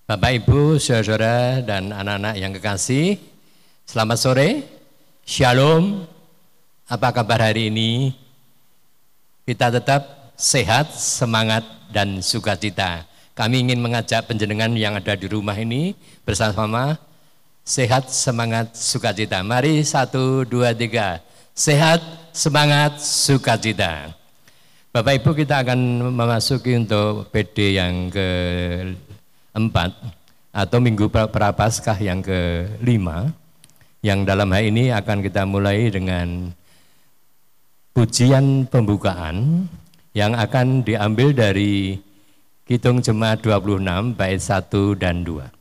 Bapak, Ibu, saudara-saudara, dan anak-anak yang kekasih, selamat sore, shalom. Apa kabar hari ini? Kita tetap sehat, semangat, dan sukacita. Kami ingin mengajak panjenengan yang ada di rumah ini bersama-sama sehat, semangat, sukacita. Mari 1, 2, 3. Sehat, semangat, sukacita. Bapak Ibu, kita akan memasuki untuk PD yang ke-4 atau Minggu Prapaskah yang ke-5, yang dalam hal ini akan kita mulai dengan pujian pembukaan yang akan diambil dari Kidung Jemaat 26 bait 1 dan 2.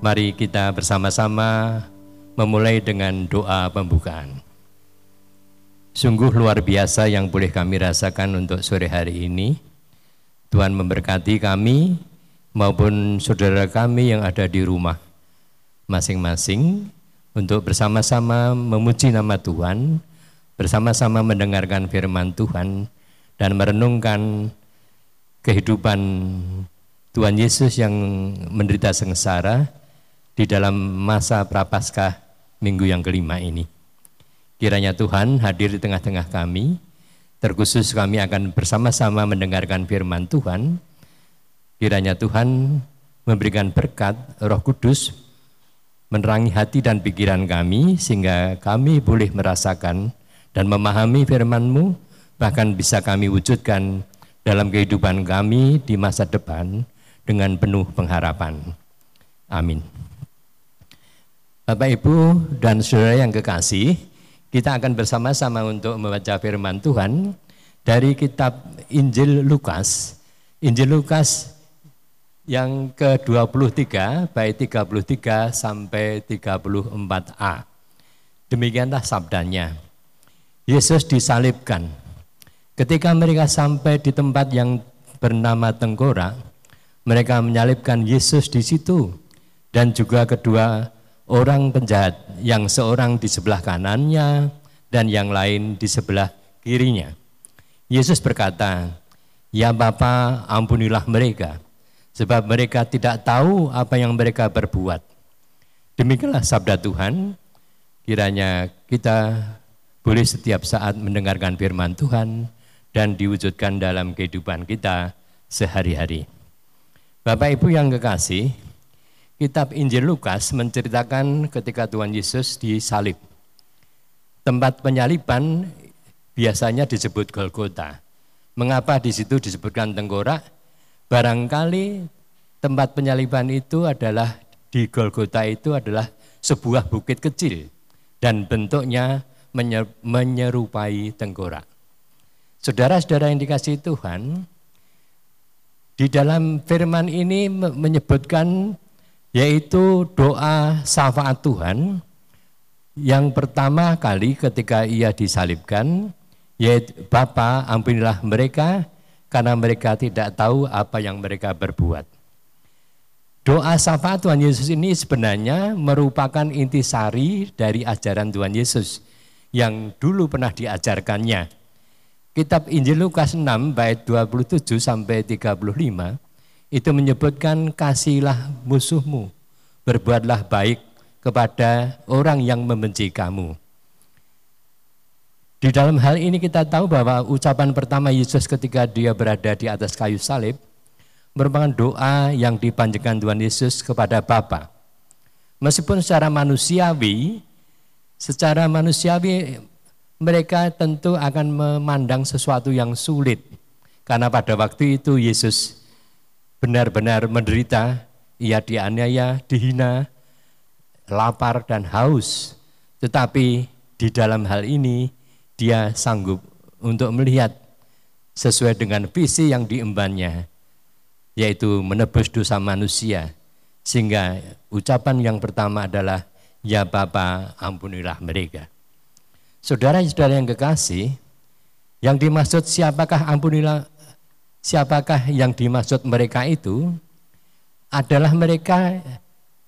Mari kita bersama-sama memulai dengan doa pembukaan. Sungguh luar biasa yang boleh kami rasakan untuk sore hari ini. Tuhan memberkati kami maupun saudara kami yang ada di rumah masing-masing untuk bersama-sama memuji nama Tuhan, bersama-sama mendengarkan firman Tuhan dan merenungkan kehidupan Tuhan Yesus yang menderita sengsara di dalam masa Prapaskah minggu yang kelima ini. Kiranya Tuhan hadir di tengah-tengah kami, terkhusus kami akan bersama-sama mendengarkan firman Tuhan. Kiranya Tuhan memberikan berkat Roh Kudus, menerangi hati dan pikiran kami, sehingga kami boleh merasakan dan memahami firman-Mu, bahkan bisa kami wujudkan dalam kehidupan kami di masa depan dengan penuh pengharapan. Amin. Bapak, Ibu, dan saudara yang kekasih, kita akan bersama-sama untuk membaca firman Tuhan dari kitab Injil Lukas. Injil Lukas yang ke-23, bait 33 sampai 34a. Demikianlah sabdanya. Yesus disalibkan. Ketika mereka sampai di tempat yang bernama Tengkorak, mereka menyalibkan Yesus di situ dan juga kedua orang penjahat, yang seorang di sebelah kanannya dan yang lain di sebelah kirinya. Yesus berkata, "Ya Bapa, ampunilah mereka, sebab mereka tidak tahu apa yang mereka berbuat. Demikianlah sabda Tuhan. Kiranya kita boleh setiap saat mendengarkan firman Tuhan dan diwujudkan dalam kehidupan kita sehari-hari. Bapak Ibu yang kekasih, kitab Injil Lukas menceritakan ketika Tuhan Yesus disalib. Tempat penyaliban biasanya disebut Golgota. Mengapa di situ disebutkan tengkorak? Barangkali tempat penyaliban itu adalah di Golgota itu adalah sebuah bukit kecil dan bentuknya menyerupai tengkorak. Saudara-saudara yang dikasihi Tuhan, di dalam firman ini menyebutkan yaitu doa syafaat Tuhan yang pertama kali ketika ia disalibkan, yaitu Bapa, ampunilah mereka karena mereka tidak tahu apa yang mereka berbuat. Doa syafaat Tuhan Yesus ini sebenarnya merupakan intisari dari ajaran Tuhan Yesus yang dulu pernah diajarkannya. Kitab Injil Lukas 6 bait 27 sampai 35 itu menyebutkan kasihilah musuhmu, berbuatlah baik kepada orang yang membenci kamu. Di dalam hal ini kita tahu bahwa ucapan pertama Yesus ketika dia berada di atas kayu salib merupakan doa yang dipanjatkan Tuhan Yesus kepada Bapa. Meskipun secara manusiawi mereka tentu akan memandang sesuatu yang sulit. Karena pada waktu itu Yesus benar-benar menderita, ia dianiaya, dihina, lapar dan haus. Tetapi di dalam hal ini dia sanggup untuk melihat sesuai dengan visi yang diembannya, yaitu menebus dosa manusia. Sehingga ucapan yang pertama adalah, ya Bapa, ampunilah mereka. Saudara-saudara yang kekasih, yang dimaksud siapakah yang dimaksud mereka itu adalah mereka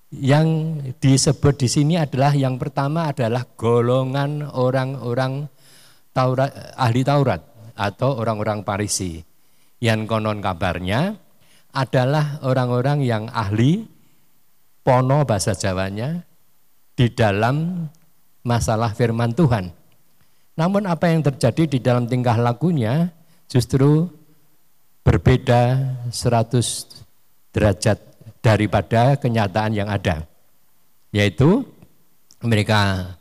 yang disebut di sini adalah yang pertama adalah golongan orang-orang ahli Taurat atau orang-orang Farisi. Yang konon kabarnya adalah orang-orang yang ahli pono bahasa Jawanya di dalam masalah firman Tuhan. Namun apa yang terjadi di dalam tingkah lakunya justru berbeda 100 derajat daripada kenyataan yang ada. Yaitu mereka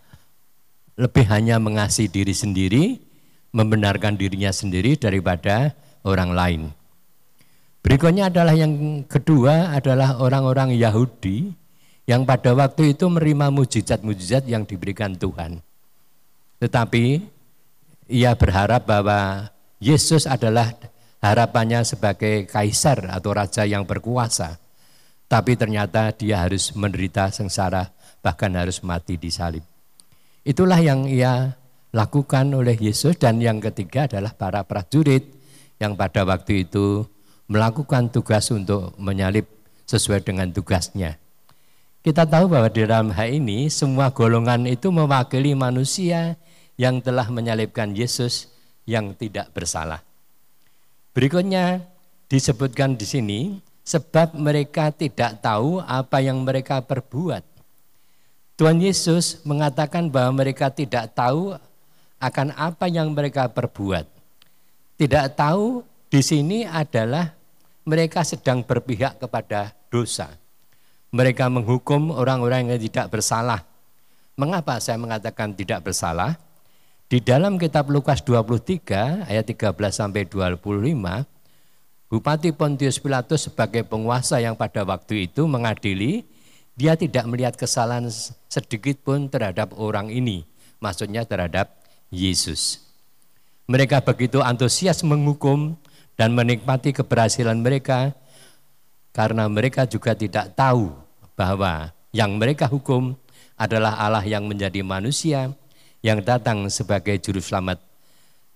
lebih hanya mengasihi diri sendiri, membenarkan dirinya sendiri daripada orang lain. Berikutnya adalah yang kedua adalah orang-orang Yahudi yang pada waktu itu menerima mujizat-mujizat yang diberikan Tuhan. Tetapi ia berharap bahwa Yesus adalah harapannya sebagai kaisar atau raja yang berkuasa. Tapi ternyata dia harus menderita sengsara, bahkan harus mati di salib. Itulah yang ia lakukan oleh Yesus. Dan yang ketiga adalah para prajurit yang pada waktu itu melakukan tugas untuk menyalib sesuai dengan tugasnya. Kita tahu bahwa di dalam hal ini semua golongan itu mewakili manusia yang telah menyalibkan Yesus yang tidak bersalah. Berikutnya disebutkan di sini, sebab mereka tidak tahu apa yang mereka perbuat. Tuhan Yesus mengatakan bahwa mereka tidak tahu akan apa yang mereka perbuat. Tidak tahu di sini adalah mereka sedang berpihak kepada dosa. Mereka menghukum orang-orang yang tidak bersalah. Mengapa saya mengatakan tidak bersalah? Di dalam kitab Lukas 23 ayat 13 sampai 25, Bupati Pontius Pilatus sebagai penguasa yang pada waktu itu mengadili, dia tidak melihat kesalahan sedikit pun terhadap orang ini, maksudnya terhadap Yesus. Mereka begitu antusias menghukum dan menikmati keberhasilan mereka karena mereka juga tidak tahu bahwa yang mereka hukum adalah Allah yang menjadi manusia yang datang sebagai juru selamat,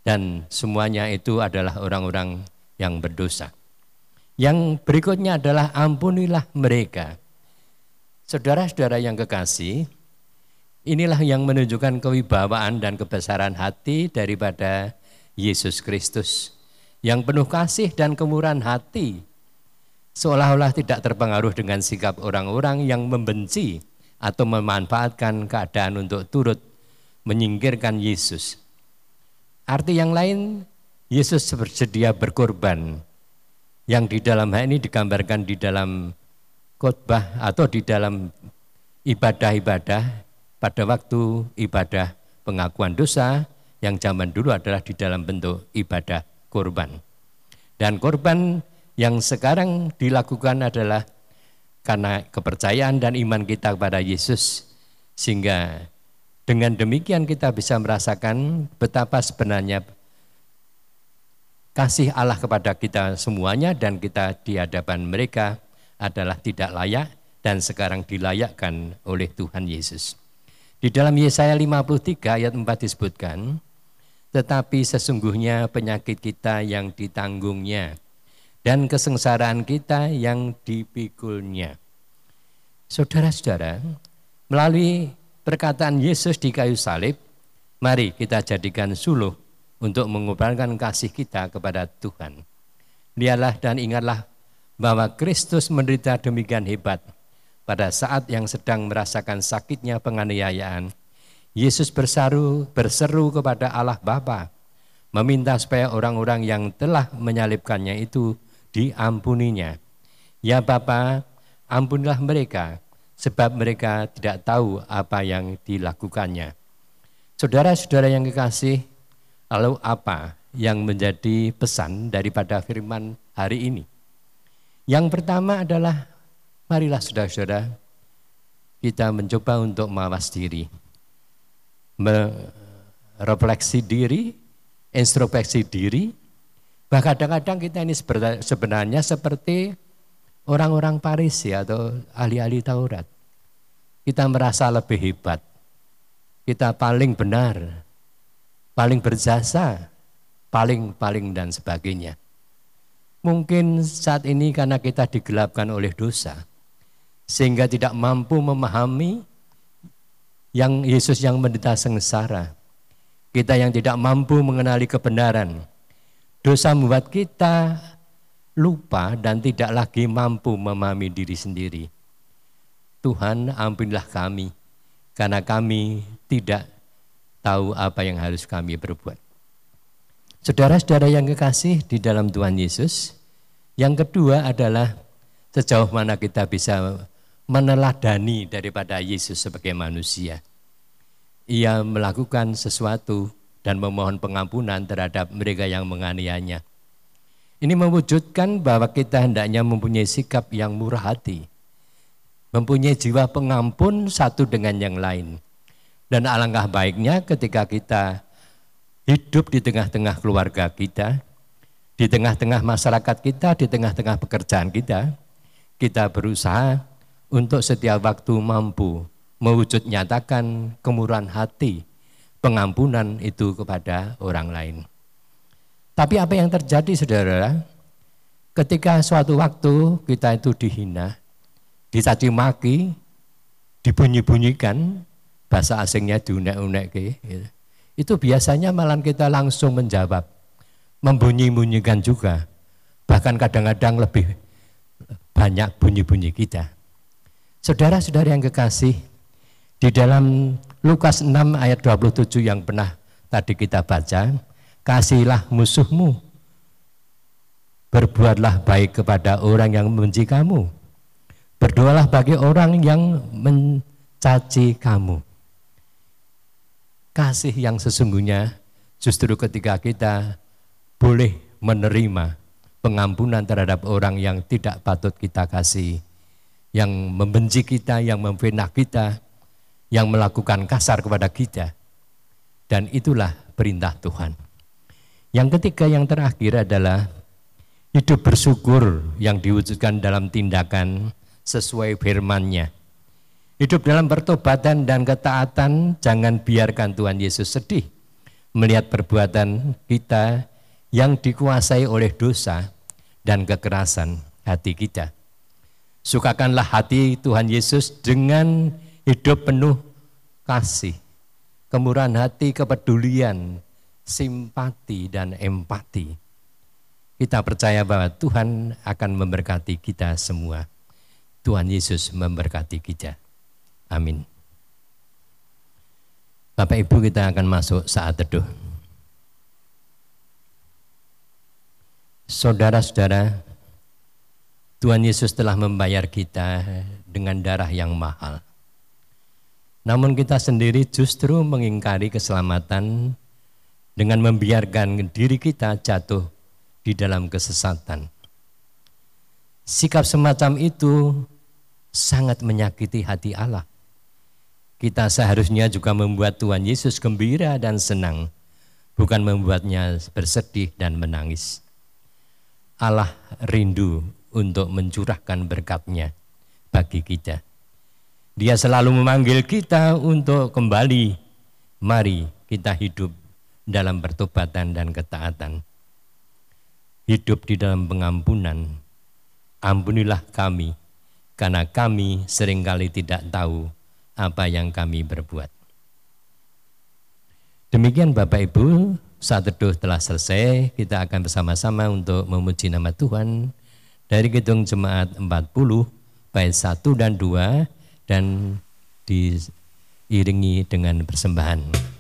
dan semuanya itu adalah orang-orang yang berdosa. Yang berikutnya adalah ampunilah mereka. Saudara-saudara yang kekasih, inilah yang menunjukkan kewibawaan dan kebesaran hati daripada Yesus Kristus yang penuh kasih dan kemurahan hati. seolah-olah tidak terpengaruh dengan sikap orang-orang yang membenci atau memanfaatkan keadaan untuk turut menyingkirkan Yesus. Arti yang lain, Yesus bersedia berkorban, yang di dalam hal ini digambarkan di dalam khotbah atau di dalam ibadah-ibadah pada waktu ibadah pengakuan dosa yang zaman dulu adalah di dalam bentuk ibadah korban. Dan korban yang sekarang dilakukan adalah karena kepercayaan dan iman kita kepada Yesus, sehingga dengan demikian kita bisa merasakan betapa sebenarnya kasih Allah kepada kita semuanya, dan kita di hadapan mereka adalah tidak layak dan sekarang dilayakkan oleh Tuhan Yesus. Di dalam Yesaya 53 ayat 4 disebutkan, tetapi sesungguhnya penyakit kita yang ditanggungnya dan kesengsaraan kita yang dipikulnya. Saudara-saudara, melalui perkataan Yesus di kayu salib, mari kita jadikan suluh untuk mengorbankan kasih kita kepada Tuhan. Lihatlah dan ingatlah bahwa Kristus menderita demikian hebat. Pada saat yang sedang merasakan sakitnya penganiayaan, Yesus berseru kepada Allah Bapa, meminta supaya orang-orang yang telah menyalibkannya itu diampuninya. Ya Bapa, ampunilah mereka, sebab mereka tidak tahu apa yang dilakukannya. Saudara-saudara yang kekasih, lalu apa yang menjadi pesan daripada firman hari ini? Yang pertama adalah, marilah saudara-saudara kita mencoba untuk mawas diri, merefleksi diri, introspeksi diri. Bahkan kadang-kadang kita ini sebenarnya seperti orang-orang Farisi atau ahli-ahli Taurat. Kita merasa lebih hebat, kita paling benar, paling berjasa, paling dan sebagainya. Mungkin saat ini karena kita digelapkan oleh dosa, sehingga tidak mampu memahami yang Yesus yang menderita sengsara. Kita yang tidak mampu mengenali kebenaran. Dosa membuat kita lupa dan tidak lagi mampu memahami diri sendiri. Tuhan, ampunilah kami, karena kami tidak tahu apa yang harus kami berbuat. Saudara-saudara yang kekasih di dalam Tuhan Yesus, yang kedua adalah sejauh mana kita bisa meneladani daripada Yesus sebagai manusia. Ia melakukan sesuatu dan memohon pengampunan terhadap mereka yang menganiayanya. Ini mewujudkan bahwa kita hendaknya mempunyai sikap yang murah hati, mempunyai jiwa pengampun satu dengan yang lain. Dan alangkah baiknya ketika kita hidup di tengah-tengah keluarga kita, di tengah-tengah masyarakat kita, di tengah-tengah pekerjaan kita berusaha untuk setiap waktu mampu mewujud nyatakan kemurahan hati, pengampunan itu kepada orang lain. Tapi apa yang terjadi saudara, ketika suatu waktu kita itu dihina, dicaci maki, dibunyi-bunyikan, bahasa asingnya diunek-unek, itu biasanya malah kita langsung menjawab, membunyi-bunyikan juga, bahkan kadang-kadang lebih banyak bunyi-bunyi kita. Saudara-saudara yang kekasih, di dalam Lukas 6 ayat 27 yang pernah tadi kita baca, kasihilah musuhmu, berbuatlah baik kepada orang yang membenci kamu, berdoalah bagi orang yang mencaci kamu. Kasih yang sesungguhnya justru ketika kita boleh menerima pengampunan terhadap orang yang tidak patut kita kasih, yang membenci kita, yang memfitnah kita, yang melakukan kasar kepada kita. Dan itulah perintah Tuhan. Yang ketiga, yang terakhir adalah hidup bersyukur yang diwujudkan dalam tindakan sesuai firman-Nya. Hidup dalam pertobatan dan ketaatan, jangan biarkan Tuhan Yesus sedih melihat perbuatan kita yang dikuasai oleh dosa dan kekerasan hati kita. Sukakanlah hati Tuhan Yesus dengan hidup penuh kasih, kemurahan hati, kepedulian, simpati, dan empati. Kita percaya bahwa Tuhan akan memberkati kita semua. Tuhan Yesus memberkati kita. Amin. Bapak Ibu, kita akan masuk saat teduh. Saudara-saudara, Tuhan Yesus telah membayar kita dengan darah yang mahal. Namun kita sendiri justru mengingkari keselamatan dengan membiarkan diri kita jatuh di dalam kesesatan. Sikap semacam itu sangat menyakiti hati Allah. Kita seharusnya juga membuat Tuhan Yesus gembira dan senang, bukan membuatnya bersedih dan menangis. Allah rindu untuk mencurahkan berkat-Nya bagi kita. Dia selalu memanggil kita untuk kembali. Mari kita hidup dalam pertobatan dan ketaatan. Hidup di dalam pengampunan. Ampunilah kami, karena kami seringkali tidak tahu apa yang kami berbuat. Demikian Bapak Ibu, saat teduh telah selesai. Kita akan bersama-sama untuk memuji nama Tuhan dari Kidung Jemaat 40 bait 1 dan 2 dan diiringi dengan persembahan.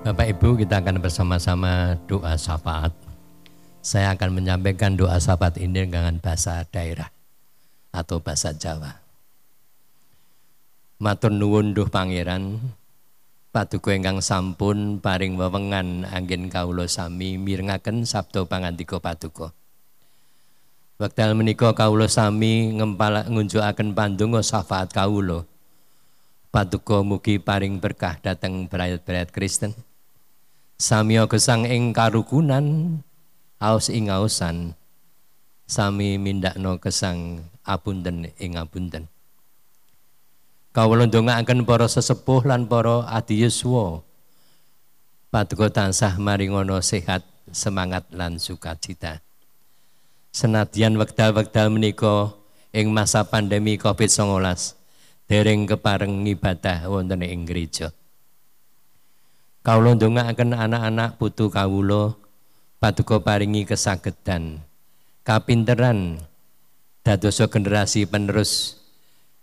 Bapak Ibu, kita akan bersama-sama doa syafaat. Saya akan menyampaikan doa syafaat ini dengan bahasa daerah atau bahasa Jawa. Matur nuwun Duh Pangeran, paduka ingkang sampun paring wewengan anggen kawula sami mirengaken sabda pangandika paduka. Wekdal menika kawula sami ngunjukaken pandonga syafaat kawula. Paduka mugi paring berkah dhateng brayat-brayat Kristen. Samiya gesang ing karukunan, aos ing aosan, sami mindakno gesang apunten ing apunten. Kawula ndongaaken para sesepuh lan para adiyuswa, paduka tansah maringono sehat, semangat lan sukacita. Senadyan wekdal-wekdal menika ing masa pandemi Covid-19 dereng kepareng ibadah wonten ing gereja. Kawula ndongaaken anak-anak putu kawula, paduka paringi kesagedan, kapinteran dadosa generasi penerus,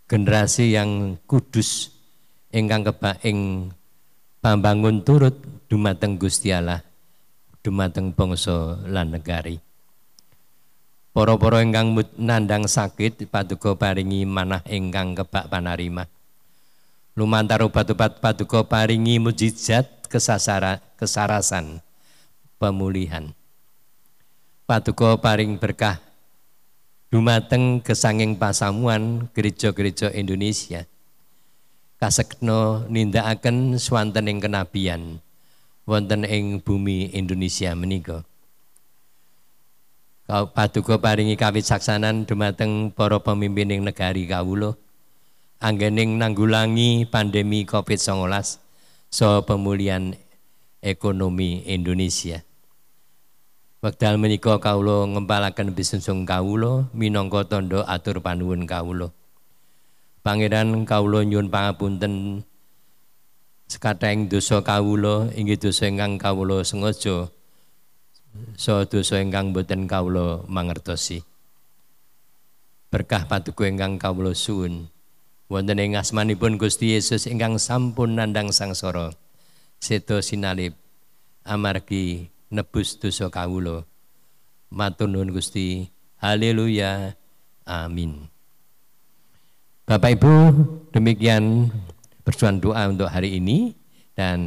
generasi yang kudus ingkang kebak ing pambangun turut dumateng Gusti Allah, dumateng bangsa lan negari. Para-para ingkang nandhang sakit paduka paringi manah ingkang kebak panarima. lumantar obat-obat paduka paringi mujizat kesarasan pemulihan. Paduka paring berkah dumateng kesanging pasamuan gereja-gereja Indonesia. Kasekno nindakaken swanten ing kenabian wonten ing bumi Indonesia menika. Paduka paringi kawicaksanan dumateng para pemimpining negari kawula anggening nanggulangi pandemi Covid-19 saha pemulihan ekonomi Indonesia. Wekdal menika kawula ngempalaken bisungsung kawula minangka tandha atur panuwun kawula. Pangeran kawula nyuwun pangapunten sekathahing dosa kawula inggih dosa ingkang kawula sengaja saha dosa ingkang boten kawula mangertosi. Berkah paduka ingkang kawula suwun wonten ing asmanipun Gusti Yesus ingkang sampun nandhang sangsara seda sinalib amargi nebus dosa kawula. Matur nuwun Gusti. Haleluya. Amin. Bapak Ibu, demikian persoalan doa untuk hari ini dan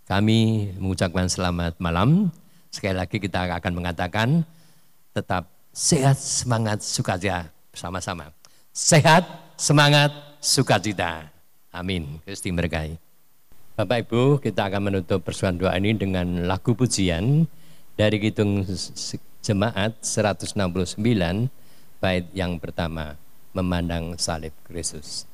kami mengucapkan selamat malam. Sekali lagi kita akan mengatakan tetap sehat, semangat, sukacita bersama-sama. Sehat, semangat, sukacita. Amin. Gusti berkahi. Bapak Ibu, kita akan menutup persoalan doa ini dengan lagu pujian dari Kidung Jemaat 169 bait yang pertama, Memandang Salib Kristus.